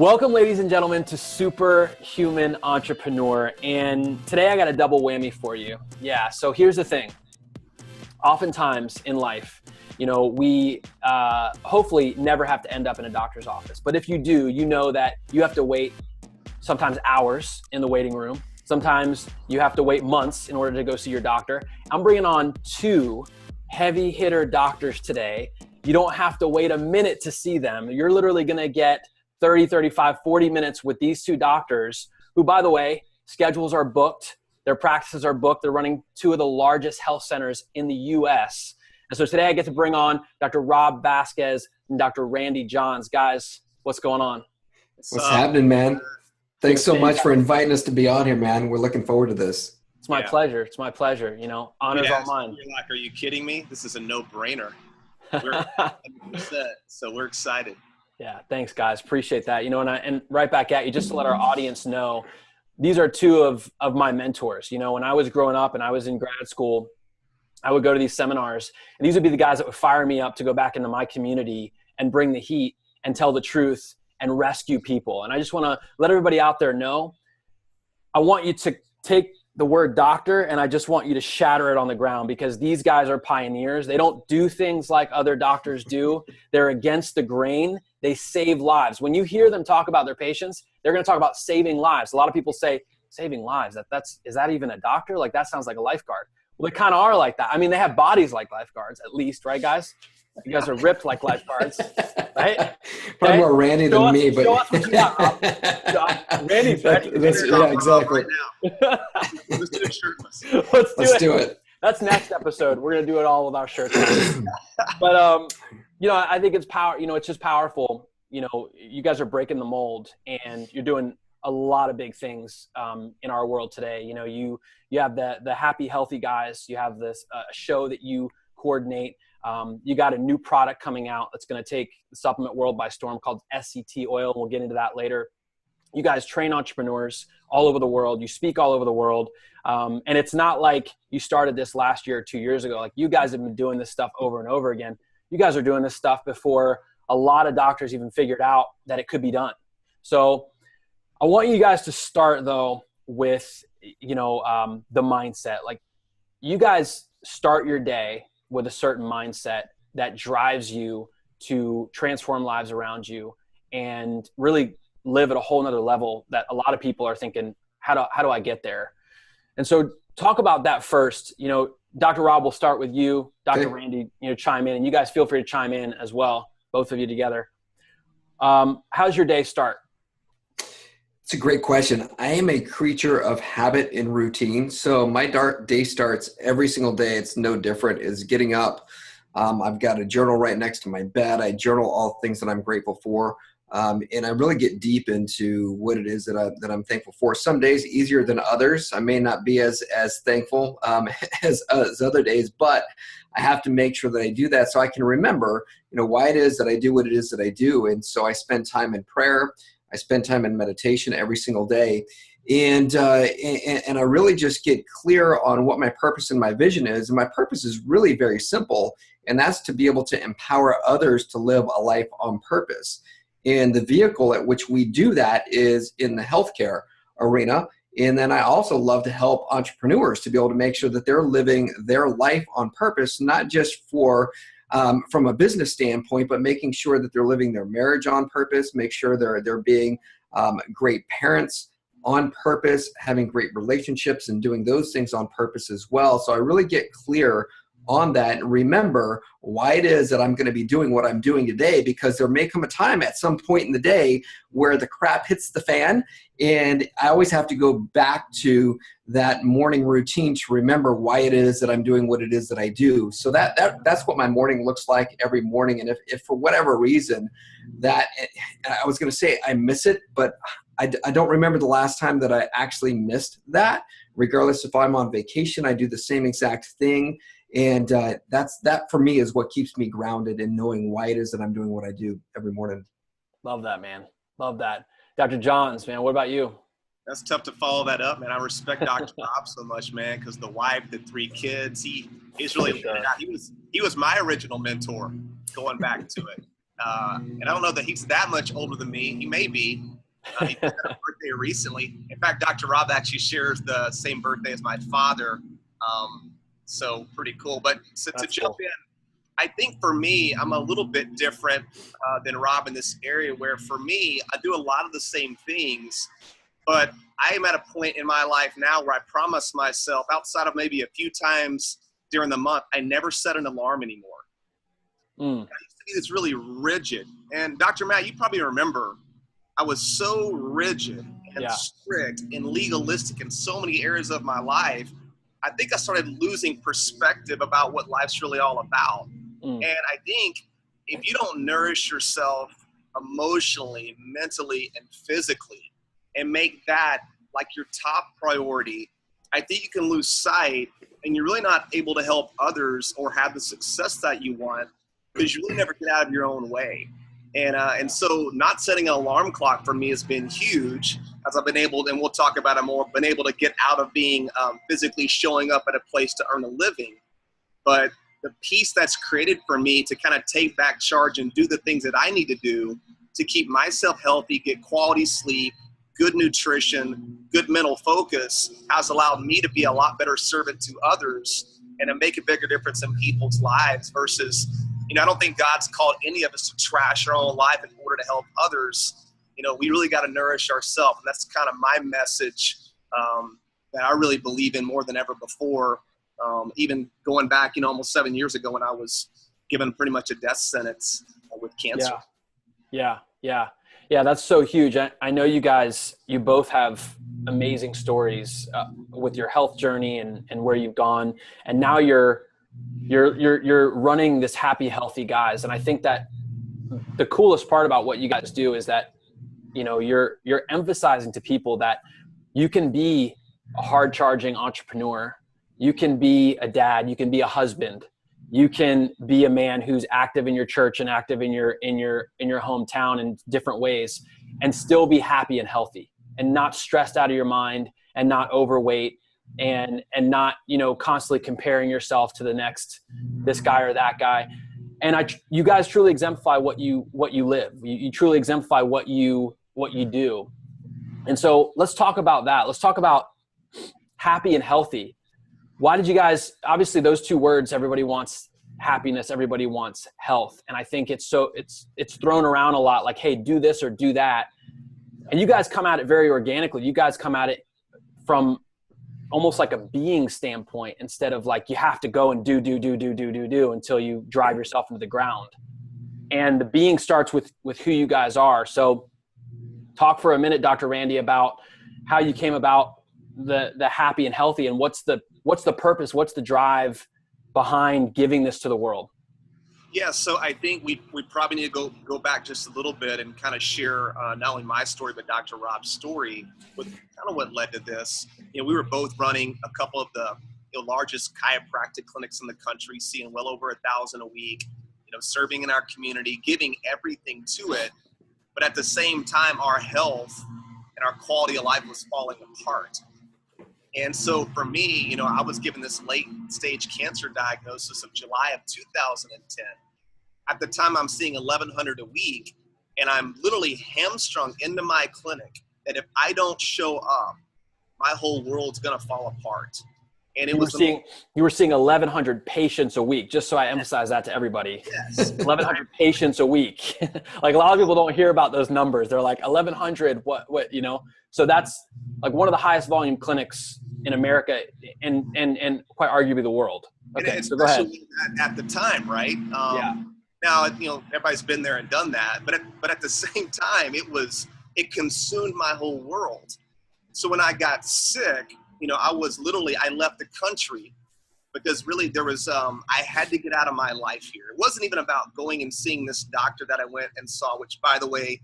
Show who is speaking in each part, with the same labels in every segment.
Speaker 1: Welcome, ladies and gentlemen, to Superhuman Entrepreneur. And today I got a double whammy for you. Yeah, so here's the thing. Oftentimes in life, we hopefully never have to end up in a doctor's office. But if you do, you know that you have to wait sometimes hours in the waiting room. Sometimes you have to wait months in order to go see your doctor. I'm bringing on two heavy hitter doctors today. You don't have to wait a minute to see them. You're literally going to get 30, 35, 40 minutes with these two doctors who, by the way, schedules are booked. Their practices are booked. They're running two of the largest health centers in the U.S. And so today I get to bring on Dr. Rob Vasquez and Dr. Randy Johns. Guys, what's going on?
Speaker 2: What's happening, man? Thanks so much for inviting us to be on here, man. We're looking forward to this.
Speaker 1: It's my pleasure. It's my pleasure. Honor's all mine.
Speaker 3: You're like, are you kidding me? This is a no-brainer. We're 100%, so we're excited.
Speaker 1: Yeah, thanks, guys. Appreciate that. And right back at you, just to let our audience know, these are two of my mentors. When I was growing up and I was in grad school, I would go to these seminars, and these would be the guys that would fire me up to go back into my community and bring the heat and tell the truth and rescue people. And I just want to let everybody out there know, I want you to take the word doctor and I just want you to shatter it on the ground, because these guys are pioneers. They don't do things like other doctors do. They're against the grain. They save lives. When you hear them talk about their patients, they're going to talk about saving lives. A lot of people say, saving lives, is that even a doctor? Like, that sounds like a lifeguard. Well, they kind of are like that. I mean, they have bodies like lifeguards, at least, right, guys? You guys are ripped like lifeguards, right?
Speaker 2: Probably more Randy than me, but
Speaker 1: show us what you got, Randy's ready.
Speaker 2: Yeah, exactly.
Speaker 3: Right now. Let's do it shirtless.
Speaker 1: Let's do it. That's next episode. We're gonna do it all with our shirts on. But I think it's power. It's just powerful. You guys are breaking the mold, and you're doing a lot of big things in our world today. You have the happy, healthy guys. You have this show that you coordinate. You got a new product coming out that's going to take the supplement world by storm called SCT Oil. We'll get into that later. You guys train entrepreneurs all over the world. You speak all over the world. And it's not like you started this last year or 2 years ago. Like, you guys have been doing this stuff over and over again. You guys are doing this stuff before a lot of doctors even figured out that it could be done. So I want you guys to start, though, with, the mindset. Like, you guys start your day with a certain mindset that drives you to transform lives around you and really live at a whole nother level that a lot of people are thinking, how do I get there? And so talk about that first. Dr. Rob, we'll start with you. Dr.
Speaker 2: Okay.
Speaker 1: Randy, chime in, and you guys feel free to chime in as well, both of you together. How's your day start?
Speaker 2: It's a great question. I am a creature of habit and routine. So my day starts every single day. It's no different. Is getting up. I've got a journal right next to my bed. I journal all things that I'm grateful for. And I really get deep into what it is that I'm thankful for. Some days easier than others. I may not be as thankful as other days, but I have to make sure that I do that so I can remember, why it is that I do what it is that I do. And so I spend time in prayer. I spend time in meditation every single day. And I really just get clear on what my purpose and my vision is. And my purpose is really very simple. And that's to be able to empower others to live a life on purpose. And the vehicle at which we do that is in the healthcare arena. And then I also love to help entrepreneurs to be able to make sure that they're living their life on purpose, not just from a business standpoint, but making sure that they're living their marriage on purpose, make sure they're being great parents on purpose, having great relationships and doing those things on purpose as well. So I really get clear on that and remember why it is that I'm going to be doing what I'm doing today, because there may come a time at some point in the day where the crap hits the fan, and I always have to go back to that morning routine to remember why it is that I'm doing what it is that I do. So that's what my morning looks like every morning. And if for whatever reason that, I was going to say I miss it, but I don't remember the last time that I actually missed that. Regardless if I'm on vacation, I do the same exact thing. And that for me is what keeps me grounded in knowing why it is that I'm doing what I do every morning.
Speaker 1: Love that, man. Love that. Dr. Johns, man, what about you?
Speaker 3: That's tough to follow that up, man. I respect Dr. Rob so much, man, because the wife, the 3 kids, he's really
Speaker 1: sure.
Speaker 3: He was my original mentor going back to it. And I don't know that he's that much older than me. He may be, He just had a birthday recently. In fact, Dr. Rob actually shares the same birthday as my father. So pretty cool. But to jump in, I think for me, I'm a little bit different than Rob in this area where for me, I do a lot of the same things, but I am at a point in my life now where I promise myself outside of maybe a few times during the month, I never set an alarm anymore. I used to be this really rigid. And Dr. Matt, you probably remember, I was so rigid and strict and legalistic in so many areas of my life. I think I started losing perspective about what life's really all about. And I think if you don't nourish yourself emotionally, mentally, and physically, and make that like your top priority, I think you can lose sight and you're really not able to help others or have the success that you want because you really never get out of your own way. And so not setting an alarm clock for me has been huge as I've been able, and we'll talk about it more, been able to get out of being physically showing up at a place to earn a living. But the peace that's created for me to kind of take back charge and do the things that I need to do to keep myself healthy, get quality sleep, good nutrition, good mental focus has allowed me to be a lot better servant to others and to make a bigger difference in people's lives versus, I don't think God's called any of us to trash our own life in order to help others. We really got to nourish ourselves. And that's kind of my message that I really believe in more than ever before. Even going back, almost 7 years ago when I was given pretty much a death sentence with cancer.
Speaker 1: Yeah. That's so huge. I know you guys, you both have amazing stories with your health journey and where you've gone. And now you're running this Happy Healthy Guys. And I think that the coolest part about what you guys do is that, you're emphasizing to people that you can be a hard charging entrepreneur. You can be a dad, you can be a husband, you can be a man who's active in your church and active in your hometown in different ways and still be happy and healthy and not stressed out of your mind and not overweight and not, constantly comparing yourself to this guy or that guy. And you guys truly exemplify what you live. You truly exemplify what you do. And so let's talk about that. Let's talk about happy and healthy. Why did you guys, obviously those two words, everybody wants happiness, everybody wants health. And I think it's thrown around a lot like, hey, do this or do that. And you guys come at it very organically. You guys come at it from almost like a being standpoint instead of like you have to go and do until you drive yourself into the ground. And the being starts with who you guys are. So talk for a minute, Dr. Randy, about how you came about the happy and healthy and what's the purpose, what's the drive behind giving this to the world?
Speaker 3: Yeah, so I think we probably need to go back just a little bit and kind of share not only my story, but Dr. Rob's story with kind of what led to this. We were both running a couple of the largest chiropractic clinics in the country, seeing well over 1,000 a week, serving in our community, giving everything to it. But at the same time, our health and our quality of life was falling apart. And so for me, I was given this late stage cancer diagnosis of July of 2010. At the time, I'm seeing 1,100 a week, and I'm literally hamstrung into my clinic that if I don't show up, my whole world's going to fall apart. And you
Speaker 1: were seeing 1,100 patients a week, just so I emphasize that to everybody.
Speaker 3: Yes.
Speaker 1: 1,100 patients a week. Like a lot of people don't hear about those numbers. They're like 1,100, what, So that's like one of the highest volume clinics in America and quite arguably the world. Okay, so go ahead.
Speaker 3: At the time, right? Now, everybody's been there and done that, but at the same time, it consumed my whole world. So when I got sick, I left the country because really there was, I had to get out of my life here. It wasn't even about going and seeing this doctor that I went and saw, which by the way,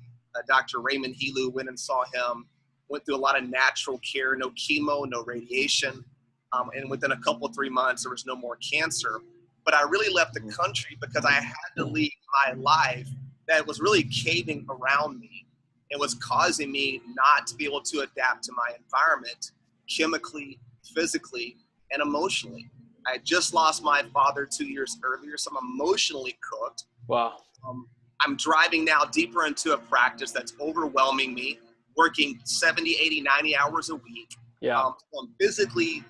Speaker 3: Dr. Raymond Helu, went and saw him, went through a lot of natural care, no chemo, no radiation. And within a couple, 3 months, there was no more cancer. But I really left the country because I had to leave my life that was really caving around me. It was causing me not to be able to adapt to my environment chemically, physically, and emotionally. I had just lost my father 2 years earlier, so I'm emotionally cooked.
Speaker 1: Wow.
Speaker 3: I'm driving now deeper into a practice that's overwhelming me, working 70, 80, 90 hours a week.
Speaker 1: Yeah.
Speaker 3: So I'm physically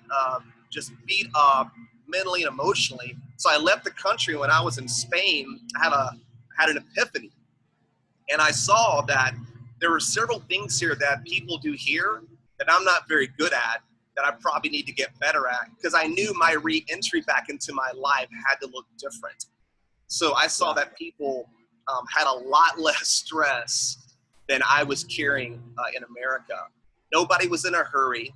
Speaker 3: just beat up mentally and emotionally. So I left the country. When I was in Spain, I had an epiphany. And I saw that there were several things here that people do here that I'm not very good at, that I probably need to get better at, because I knew my re-entry back into my life had to look different. So I saw that people had a lot less stress than I was carrying in America. Nobody was in a hurry.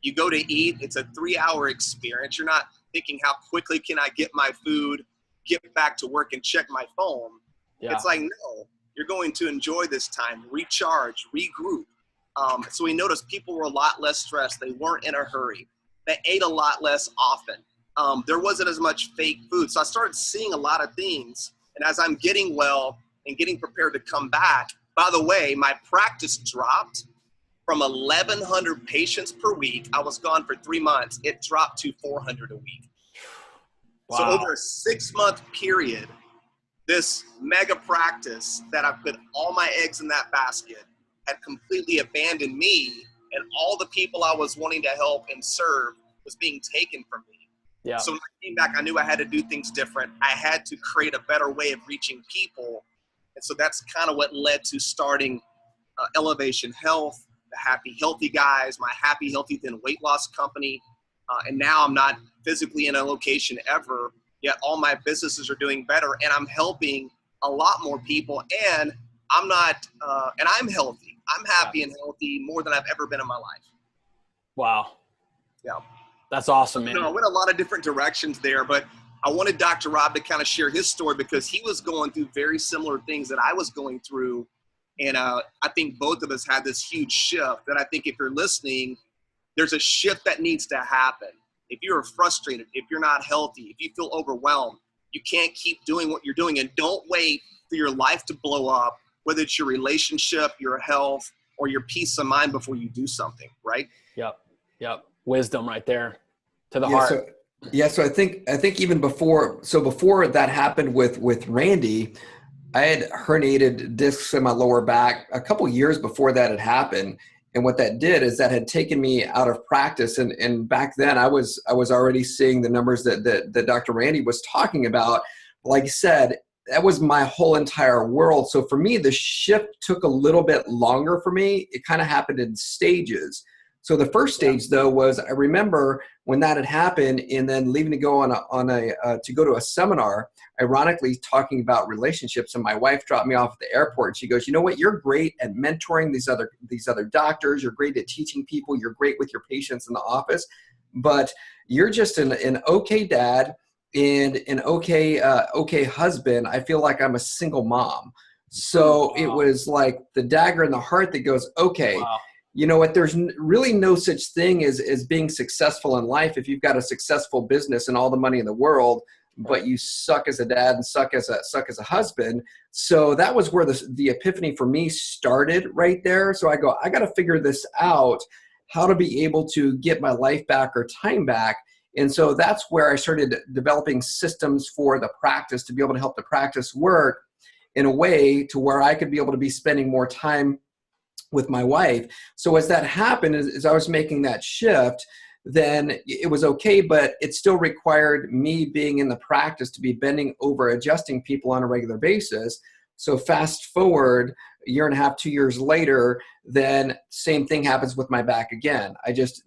Speaker 3: You go to eat, it's a 3-hour experience. You're not thinking, how quickly can I get my food, get back to work and check my phone. Yeah. It's like, no, you're going to enjoy this time, recharge, regroup. So we noticed people were a lot less stressed. They weren't in a hurry. They ate a lot less often. There wasn't as much fake food. So I started seeing a lot of things. And as I'm getting well and getting prepared to come back, by the way, my practice dropped from 1,100 patients per week. I was gone for 3 months. It dropped to 400 a week. Wow. So over a 6-month period, this mega practice that I put all my eggs in that basket had completely abandoned me, and all the people I was wanting to help and serve was being taken from me. Yeah. So when I came back, I knew I had to do things different. I had to create a better way of reaching people. And so that's kind of what led to starting Elevation Health, the Happy Healthy Guys, my Happy Healthy Thin weight loss company. And now I'm not physically in a location ever, yet all my businesses are doing better, and I'm helping a lot more people, and I'm not, and I'm healthy. I'm happy and healthy more than I've ever been in my life.
Speaker 1: Wow.
Speaker 3: Yeah.
Speaker 1: That's awesome, man.
Speaker 3: I went a lot of different directions there, but I wanted Dr. Rob to kind of share his story, because he was going through very similar things that I was going through. And I think both of us had this huge shift that I think if you're listening, there's a shift that needs to happen. If you're frustrated, if you're not healthy, if you feel overwhelmed, you can't keep doing what you're doing, and don't wait for your life to blow up, whether it's your relationship, your health, or your peace of mind before you do something, right?
Speaker 1: Yep. Wisdom right there to the heart.
Speaker 2: So I think even before that happened with Randy, I had herniated discs in my lower back a couple years before that had happened. And what that did is that had taken me out of practice. And back then I was already seeing the numbers that Dr. Randy was talking about. Like I said, that was my whole entire world. So for me, the shift took a little bit longer for me. It kind of happened in stages. So the first stage though was, I remember when that had happened, and then leaving to go to go to a seminar, ironically talking about relationships. And my wife dropped me off at the airport, and she goes, "You know what? You're great at mentoring these other doctors. You're great at teaching people. You're great with your patients in the office, but you're just an okay dad and an okay husband. I feel like I'm a single mom." So it was like the dagger in the heart that goes, okay. Wow. You know what? There's really no such thing as being successful in life if you've got a successful business and all the money in the world, but you suck as a dad and suck as a husband. So that was where the epiphany for me started right there. So I go, I got to figure this out, how to be able to get my life back or time back. And so that's where I started developing systems for the practice to be able to help the practice work in a way to where I could be able to be spending more time with my wife. So as that happened, as I was making that shift, then it was okay, but it still required me being in the practice to be bending over, adjusting people on a regular basis. So fast forward a year and a half, 2 years later, then same thing happens with my back again.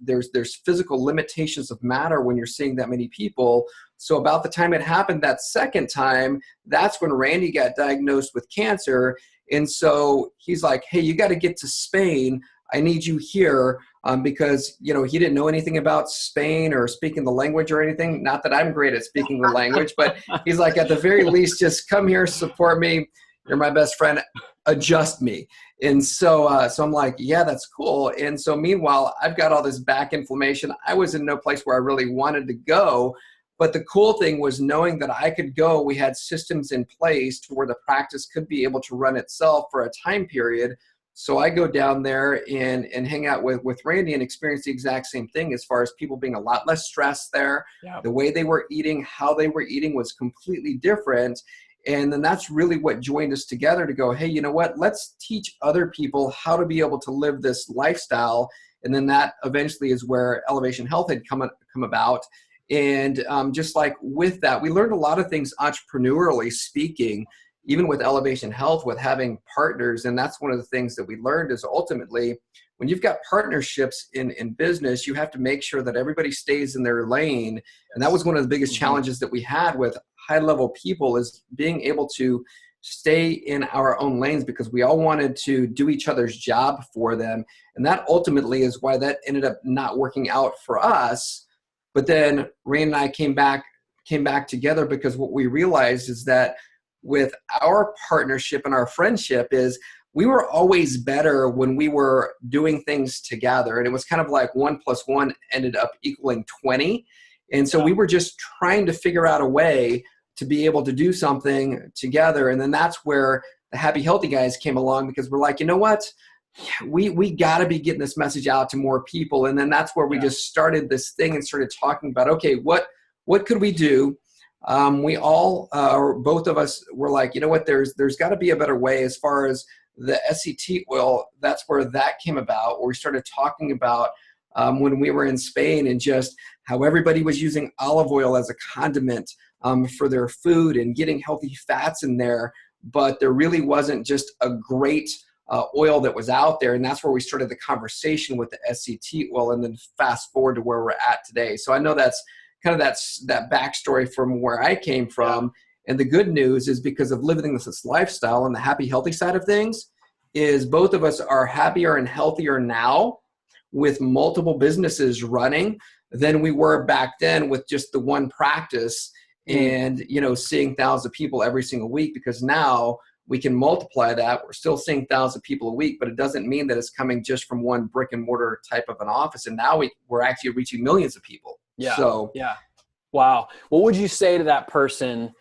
Speaker 2: There's physical limitations of matter when you're seeing that many people. So about the time it happened that second time, that's when Randy got diagnosed with cancer. And so he's like, "Hey, you got to get to Spain. I need you here," because, he didn't know anything about Spain or speaking the language or anything. Not that I'm great at speaking the language, but he's like, at the very least, just come here, support me. You're my best friend. Adjust me. And so I'm like, yeah, that's cool. And so meanwhile, I've got all this back inflammation. I was in no place where I really wanted to go. But the cool thing was knowing that I could go. We had systems in place to where the practice could be able to run itself for a time period. So I go down there and hang out with Randy and experience the exact same thing as far as people being a lot less stressed there. Yep. The way they were eating, how they were eating was completely different. And then that's really what joined us together to go, hey, you know what, let's teach other people how to be able to live this lifestyle. And then that eventually is where Elevation Health had come about. And just like with that, we learned a lot of things entrepreneurially speaking, even with Elevation Health, with having partners. And that's one of the things that we learned is ultimately when you've got partnerships in business, you have to make sure that everybody stays in their lane. And that was one of the biggest challenges that we had with high level people, is being able to stay in our own lanes, because we all wanted to do each other's job for them. And that ultimately is why that ended up not working out for us. But then Rain and I came back together, because what we realized is that with our partnership and our friendship is we were always better when we were doing things together. And it was kind of like 1 + 1 ended up equaling 20. And so we were just trying to figure out a way to be able to do something together. And then that's where the Happy Healthy guys came along, because we're like, you know what? We got to be getting this message out to more people. And then that's where we just started this thing and started talking about, okay, what could we do? We all, or both of us were like, you know what, there's got to be a better way. As far as the SCT oil, that's where that came about, where we started talking about when we were in Spain, and just how everybody was using olive oil as a condiment for their food and getting healthy fats in there. But there really wasn't just a great oil that was out there. And that's where we started the conversation with the SCT oil, and then fast forward to where we're at today. So I know that's kind of that backstory from where I came from. And the good news is, because of living this lifestyle and the happy, healthy side of things, is both of us are happier and healthier now with multiple businesses running than we were back then with just the one practice and, you know, seeing thousands of people every single week. Because now we can multiply that. We're still seeing thousands of people a week, but it doesn't mean that it's coming just from one brick and mortar type of an office. And now we're actually reaching millions of people.
Speaker 1: Yeah.
Speaker 2: So,
Speaker 1: yeah. Wow. What would you say to that person,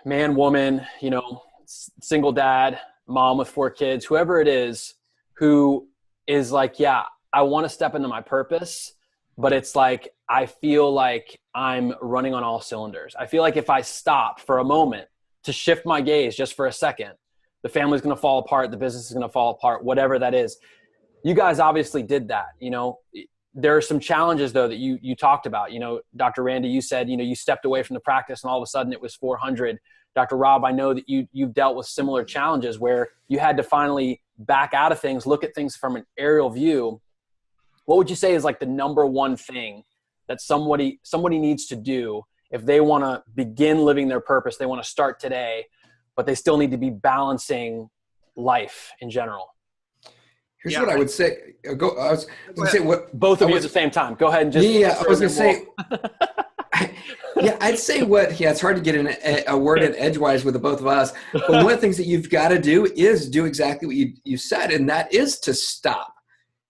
Speaker 1: man, woman, you know, single dad, mom with 4 kids, whoever it is, who is like, yeah, I want to step into my purpose, but it's like, I feel like I'm running on all cylinders. I feel like if I stop for a moment to shift my gaze just for a second, the family's going to fall apart. The business is going to fall apart, whatever that is. You guys obviously did that. You know, there are some challenges though that you talked about. You know, Dr. Randy, you said, you know, you stepped away from the practice and all of a sudden it was 400. Dr. Rob, I know that you've dealt with similar challenges where you had to finally back out of things, look at things from an aerial view. What would you say is like the number one thing that somebody needs to do if they want to begin living their purpose? They want to start today, but they still need to be balancing life in general.
Speaker 2: Here's what I would say. I was going to say what
Speaker 1: both of you at the same time. Go ahead and just.
Speaker 2: Yeah, I was going to say. Yeah, I'd say it's hard to get a word in edgewise with the both of us. But one of the things that you've got to do is do exactly what you said, and that is to stop.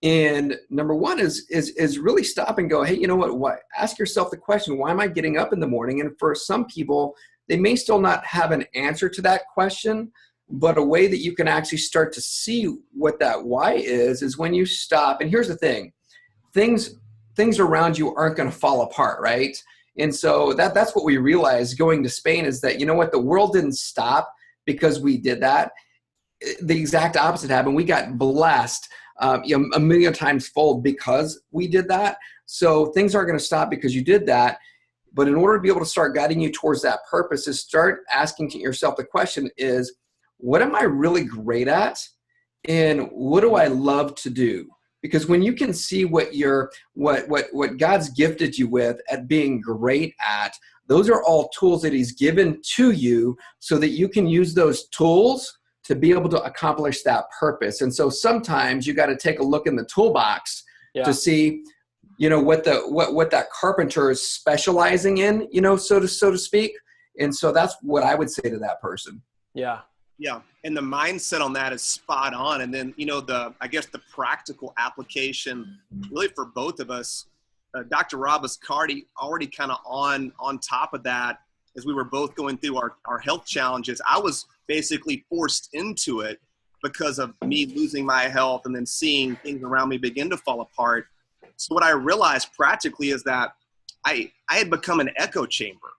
Speaker 2: And number one is really stop and go, hey, you know what? Ask yourself the question, why am I getting up in the morning? And for some people, they may still not have an answer to that question, but a way that you can actually start to see what that why is when you stop. And here's the thing, things around you aren't going to fall apart, right? And so that's what we realized going to Spain is that, you know what, the world didn't stop because we did that. The exact opposite happened. We got blessed a million times fold because we did that. So things aren't going to stop because you did that. But in order to be able to start guiding you towards that purpose is start asking yourself the question is, what am I really great at? And what do I love to do? Because when you can see what God's gifted you with at being great at, those are all tools that he's given to you so that you can use those tools to be able to accomplish that purpose. And so sometimes you got to take a look in the toolbox to see, you know, what that carpenter is specializing in, you know, so to speak. And so that's what I would say to that person.
Speaker 1: Yeah.
Speaker 3: Yeah. And the mindset on that is spot on. And then, you know, I guess the practical application really for both of us, Dr. Rob was already kind of on top of that as we were both going through our health challenges. I was basically forced into it because of me losing my health and then seeing things around me begin to fall apart. So what I realized practically is that I had become an echo chamber.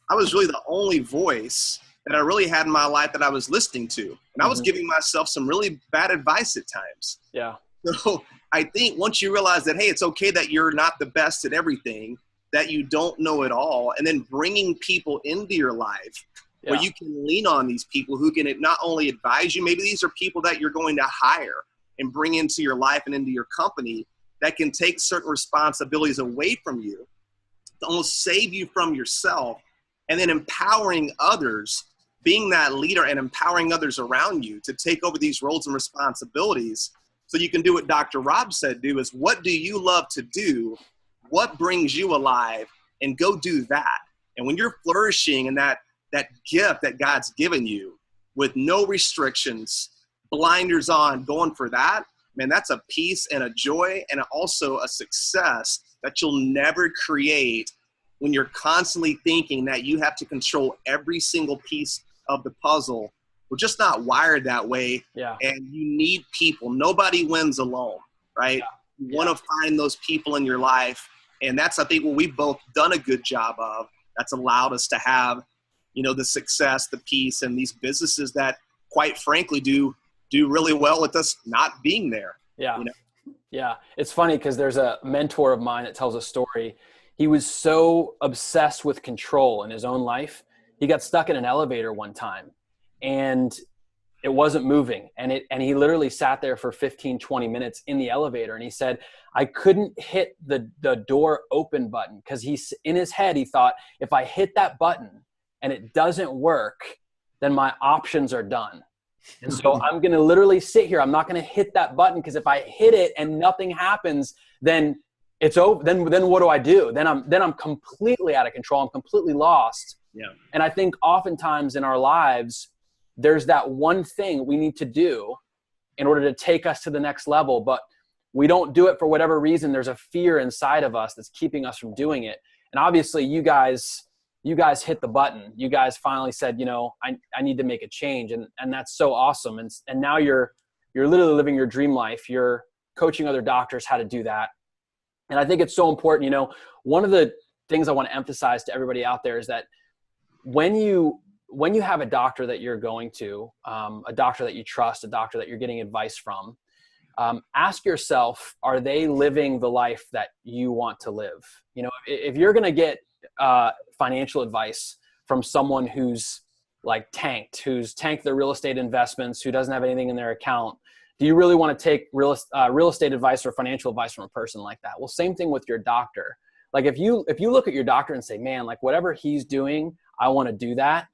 Speaker 3: I was really the only voice that I really had in my life that I was listening to. And I was
Speaker 1: Mm-hmm.
Speaker 3: giving myself some really bad advice at times.
Speaker 1: Yeah.
Speaker 3: So I think once you realize that, hey, it's okay that you're not the best at everything, that you don't know it all, and then bringing people into your life where you can lean on these people who can not only advise you, maybe these are people that you're going to hire and bring into your life and into your company that can take certain responsibilities away from you to almost save you from yourself, and then empowering others, being that leader and empowering others around you to take over these roles and responsibilities so you can do what Dr. Rob said do, is what do you love to do? What brings you alive? And go do that. And when you're flourishing in that gift that God's given you with no restrictions, blinders on, going for that, man, that's a peace and a joy and also a success that you'll never create when you're constantly thinking that you have to control every single piece of the puzzle. We're just not wired that way.
Speaker 1: Yeah.
Speaker 3: And you need people. Nobody wins alone, right?
Speaker 1: Yeah.
Speaker 3: You want to find those people in your life. And that's, I think, what we've both done a good job of. That's allowed us to have, the success, the peace, and these businesses that, quite frankly, do really well with us not being there.
Speaker 1: Yeah. Yeah. It's funny because there's a mentor of mine that tells a story. He was so obsessed with control in his own life. He got stuck in an elevator one time and it wasn't moving. And he literally sat there for 15, 20 minutes in the elevator. And he said, I couldn't hit the door open button because in his head, he thought, if I hit that button and it doesn't work, then my options are done. And so I'm going to literally sit here. I'm not going to hit that button because if I hit it and nothing happens, then it's over. Then what do I do? Then I'm completely out of control. I'm completely lost.
Speaker 3: Yeah.
Speaker 1: And I think oftentimes in our lives, there's that one thing we need to do in order to take us to the next level, but we don't do it for whatever reason. There's a fear inside of us that's keeping us from doing it. And obviously you guys hit the button. You guys finally said, I need to make a change. And that's so awesome. And now you're literally living your dream life. You're coaching other doctors how to do that. And I think it's so important. One of the things I want to emphasize to everybody out there is that when you have a doctor that you're going to, a doctor that you trust, a doctor that you're getting advice from, ask yourself, are they living the life that you want to live? If you're going to get financial advice from someone who's who's tanked their real estate investments, who doesn't have anything in their account, do you really want to take real estate advice or financial advice from a person like that? Well, same thing with your doctor. Like if you look at your doctor and say, man, like whatever he's doing, I want to do that.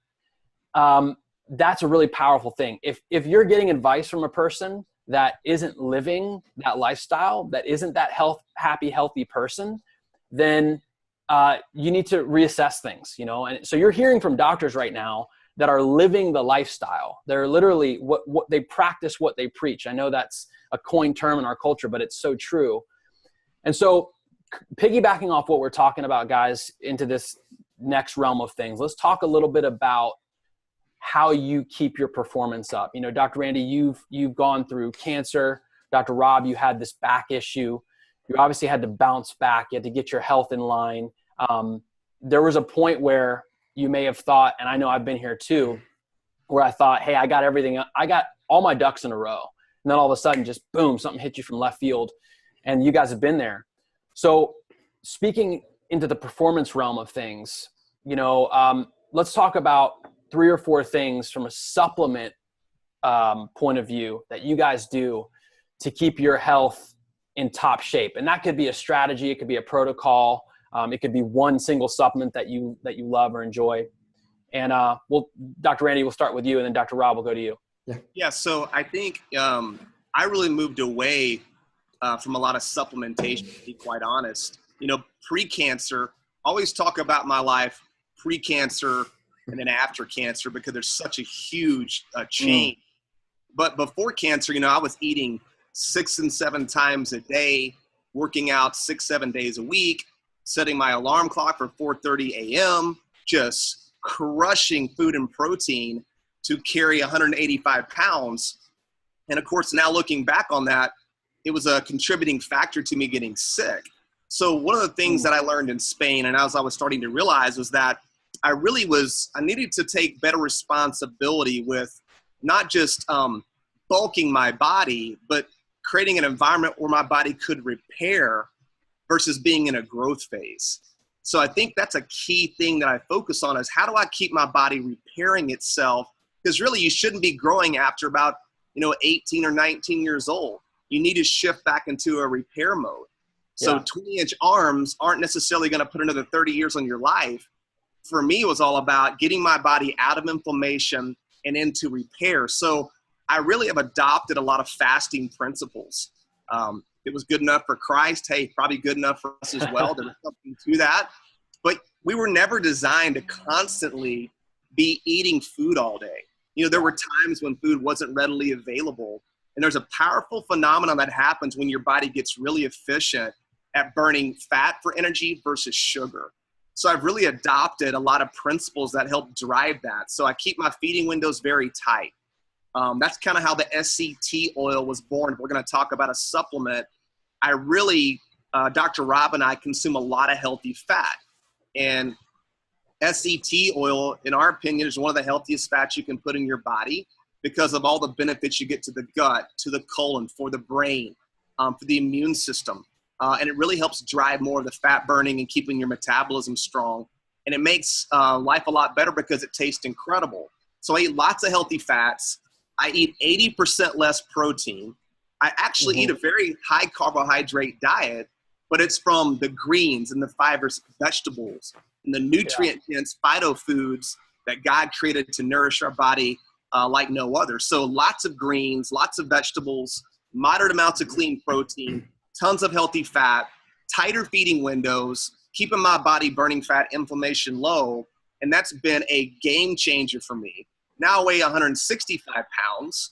Speaker 1: That's a really powerful thing. If you're getting advice from a person that isn't living that lifestyle, that isn't that happy, healthy person, then you need to reassess things, And so you're hearing from doctors right now that are living the lifestyle. They're literally what they practice, what they preach. I know that's a coined term in our culture, but it's so true. And so piggybacking off what we're talking about, guys, into this next realm of things, let's talk a little bit about how you keep your performance up. Dr. Randy, you've gone through cancer. Dr. Rob, you had this back issue. You obviously had to bounce back. You had to get your health in line. There was a point where you may have thought, and I know I've been here too, where I thought, hey, I got everything. I got all my ducks in a row. And then all of a sudden, just boom, something hit you from left field. And you guys have been there. So speaking into the performance realm of things, let's talk about 3 or 4 things from a supplement point of view that you guys do to keep your health in top shape. And that could be a strategy. It could be a protocol. It could be one single supplement that you love or enjoy. And Dr. Randy, we'll start with you, and then Dr. Rob will go to you.
Speaker 3: Yeah. So I think I really moved away from a lot of supplementation, to be quite honest. Pre-cancer, always talk about my life pre-cancer and then after cancer because there's such a huge change. But before cancer, I was eating 6 and 7 times a day, working out 6-7 days a week, setting my alarm clock for 4:30 a.m., just crushing food and protein to carry 185 pounds. And of course, now looking back on that, it was a contributing factor to me getting sick. So one of the things that I learned in Spain, and as I was starting to realize, was that I needed to take better responsibility with not just bulking my body, but creating an environment where my body could repair versus being in a growth phase. So I think that's a key thing that I focus on, is how do I keep my body repairing itself? Because really you shouldn't be growing after about 18 or 19 years old. You need to shift back into a repair mode. So 20-inch arms aren't necessarily going to put another 30 years on your life. For me, it was all about getting my body out of inflammation and into repair. So I really have adopted a lot of fasting principles. It was good enough for Christ. Hey, probably good enough for us as well. There was something to that. But we were never designed to constantly be eating food all day. There were times when food wasn't readily available. And there's a powerful phenomenon that happens when your body gets really efficient at burning fat for energy versus sugar. So I've really adopted a lot of principles that help drive that. So I keep my feeding windows very tight. That's kind of how the SCT oil was born. If we're going to talk about a supplement, I really, Dr. Rob and I consume a lot of healthy fat. And SCT oil, in our opinion, is one of the healthiest fats you can put in your body because of all the benefits you get to the gut, to the colon, for the brain, for the immune system. And it really helps drive more of the fat burning and keeping your metabolism strong. And it makes life a lot better because it tastes incredible. So I eat lots of healthy fats. I eat 80% less protein. I actually eat a very high carbohydrate diet, but it's from the greens and the fibers, vegetables, and the nutrient-dense phytofoods that God created to nourish our body like no other. So lots of greens, lots of vegetables, moderate amounts of clean protein, tons of healthy fat, tighter feeding windows, keeping my body burning fat, inflammation low, and that's been a game changer for me. Now I weigh 165 pounds,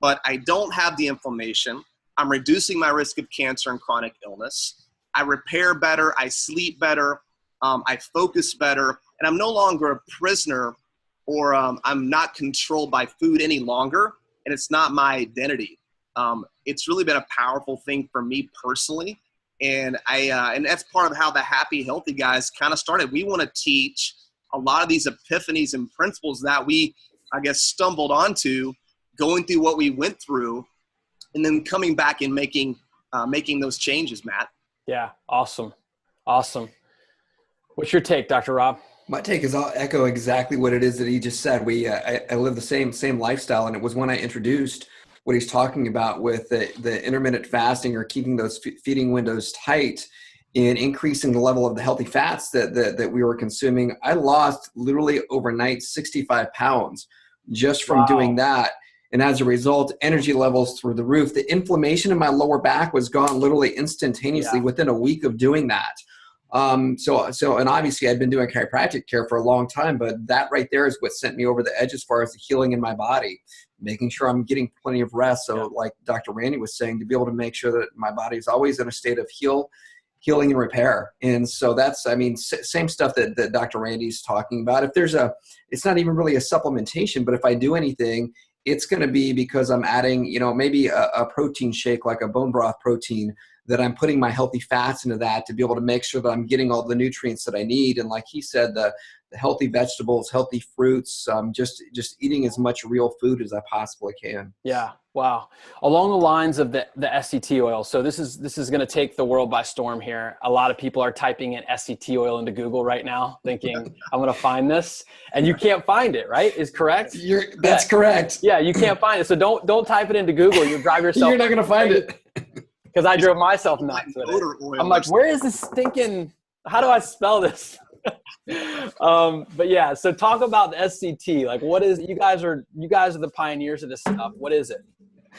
Speaker 3: but I don't have the inflammation. I'm reducing my risk of cancer and chronic illness. I repair better, I sleep better, I focus better, and I'm no longer a prisoner, or I'm not controlled by food any longer, and it's not my identity. It's really been a powerful thing for me personally, and and that's part of how the Happy Healthy Guys kind of started. We want to teach a lot of these epiphanies and principles that we, I guess, stumbled onto going through what we went through, and then coming back and making those changes, Matt.
Speaker 1: Yeah. Awesome. What's your take, Dr. Rob?
Speaker 2: My take is I'll echo exactly what it is that he just said. I live the same lifestyle, and it was when I introduced what he's talking about with the intermittent fasting, or keeping those feeding windows tight, in increasing the level of the healthy fats that we were consuming. I lost literally overnight 65 pounds just from doing that. And as a result, energy levels through the roof. The inflammation in my lower back was gone literally instantaneously within a week of doing that. So, and obviously I'd been doing chiropractic care for a long time, but that right there is what sent me over the edge as far as the healing in my body, making sure I'm getting plenty of rest. So like Dr. Randy was saying, to be able to make sure that my body is always in a state of healing and repair. And so that's, same stuff that Dr. Randy's talking about. If there's it's not even really a supplementation, but if I do anything, it's going to be because I'm adding, maybe a protein shake, like a bone broth protein, that I'm putting my healthy fats into that to be able to make sure that I'm getting all the nutrients that I need. And like he said, the healthy vegetables, healthy fruits, just eating as much real food as I possibly can.
Speaker 1: Yeah. Wow. Along the lines of the SCT oil. So this is going to take the world by storm here. A lot of people are typing in SCT oil into Google right now, thinking I'm going to find this, and you can't find it, right? Is correct?
Speaker 2: That's correct.
Speaker 1: Yeah. You can't find it. So don't type it into Google. You'll drive yourself.
Speaker 2: You're not going to find it.
Speaker 1: Because I drove myself nuts with it. I'm like, where is this stinking, how do I spell this? But yeah, so talk about the SCT. Like, what is, you guys are the pioneers of this stuff. What is it?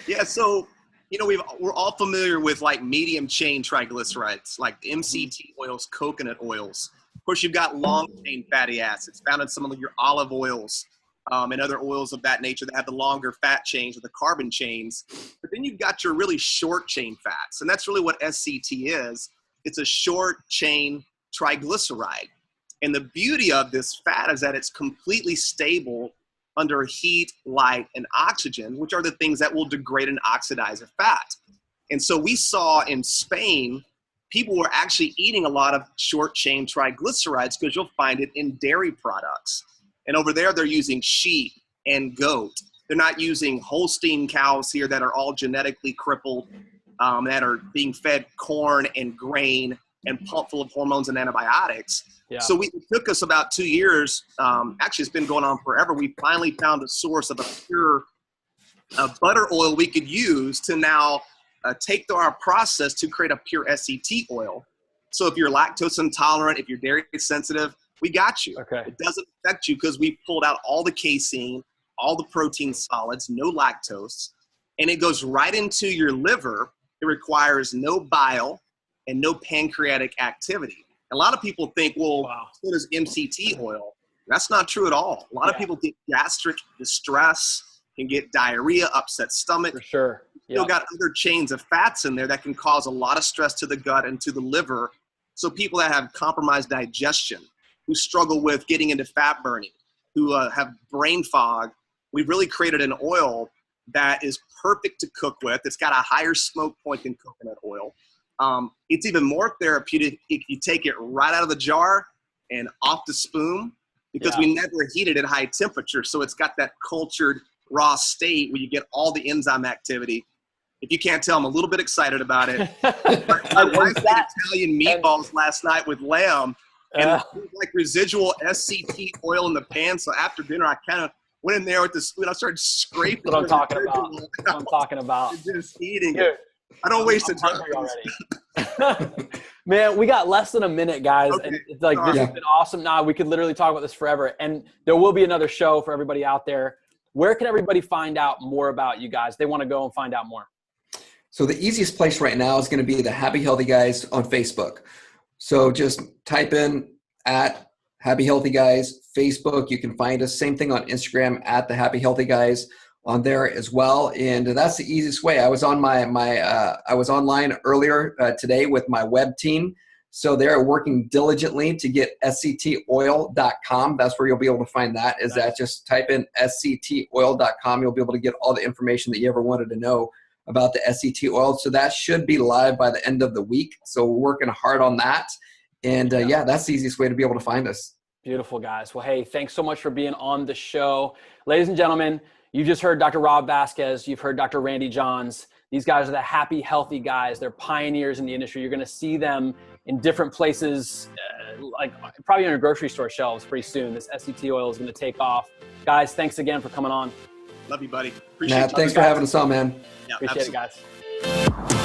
Speaker 3: Yeah, so we're all familiar with like medium chain triglycerides, like the MCT oils, coconut oils. Of course, you've got long chain fatty acids found in some of your olive oils and other oils of that nature that have the longer fat chains or the carbon chains. But then you've got your really short chain fats, and that's really what SCT is. It's a short chain triglyceride. And the beauty of this fat is that it's completely stable under heat, light, and oxygen, which are the things that will degrade and oxidize a fat. And so we saw in Spain people were actually eating a lot of short chain triglycerides because you'll find it in dairy products. And over there, they're using sheep and goat. They're not using Holstein cows here that are all genetically crippled, that are being fed corn and grain and pumped full of hormones and antibiotics.
Speaker 1: Yeah.
Speaker 3: So it took us about 2 years. Actually, it's been going on forever. We finally found a source of a pure butter oil we could use to now take through our process to create a pure SCT oil. So if you're lactose intolerant, if you're dairy sensitive, we got you.
Speaker 1: Okay.
Speaker 3: It doesn't affect you because we pulled out all the casein, all the protein solids, no lactose, and it goes right into your liver. It requires no bile and no pancreatic activity. A lot of people think, well, so does MCT oil. That's not true at all. A lot of people get gastric distress, can get diarrhea, upset stomach.
Speaker 1: For sure.
Speaker 3: Still got other chains of fats in there that can cause a lot of stress to the gut and to the liver. So people that have compromised digestion, who struggle with getting into fat burning, who have brain fog, we've really created an oil that is perfect to cook with. It's got a higher smoke point than coconut oil. It's even more therapeutic if you take it right out of the jar and off the spoon, because we never heat it at high temperature. So it's got that cultured raw state where you get all the enzyme activity. If you can't tell, I'm a little bit excited about it. My wife made Italian meatballs last night with lamb, and like residual SCT oil in the pan. So after dinner, I kind of went in there with the spoon. I started scraping.
Speaker 1: What I'm talking about. What I'm talking about.
Speaker 3: Just eating it. I don't waste the time
Speaker 1: already. Man, we got less than a minute, guys. Okay. And it's like, this has been awesome. Nah, we could literally talk about this forever. And there will be another show for everybody out there. Where can everybody find out more about you guys? They want to go and find out more.
Speaker 2: So the easiest place right now is going to be the Happy Healthy Guys on Facebook. So just type in at Happy Healthy Guys, Facebook. You can find us. Same thing on Instagram at the Happy Healthy Guys on there as well. And that's the easiest way. I was on I was online earlier today with my web team. So they're working diligently to get sctoil.com. That's where you'll be able to find that. Is that just type in sctoil.com. You'll be able to get all the information that you ever wanted to know about the SCT oil. So that should be live by the end of the week. So we're working hard on that. And that's the easiest way to be able to find us.
Speaker 1: Beautiful, guys. Well, hey, thanks so much for being on the show. Ladies and gentlemen, you just heard Dr. Rob Vasquez. You've heard Dr. Randy Johns. These guys are the Happy Healthy Guys. They're pioneers in the industry. You're going to see them in different places, like probably on your grocery store shelves pretty soon. This SCT oil is going to take off. Guys, thanks again for coming on.
Speaker 3: Love you, buddy. Appreciate it.
Speaker 2: Thanks for having us on, man.
Speaker 3: Yeah,
Speaker 1: appreciate it, guys.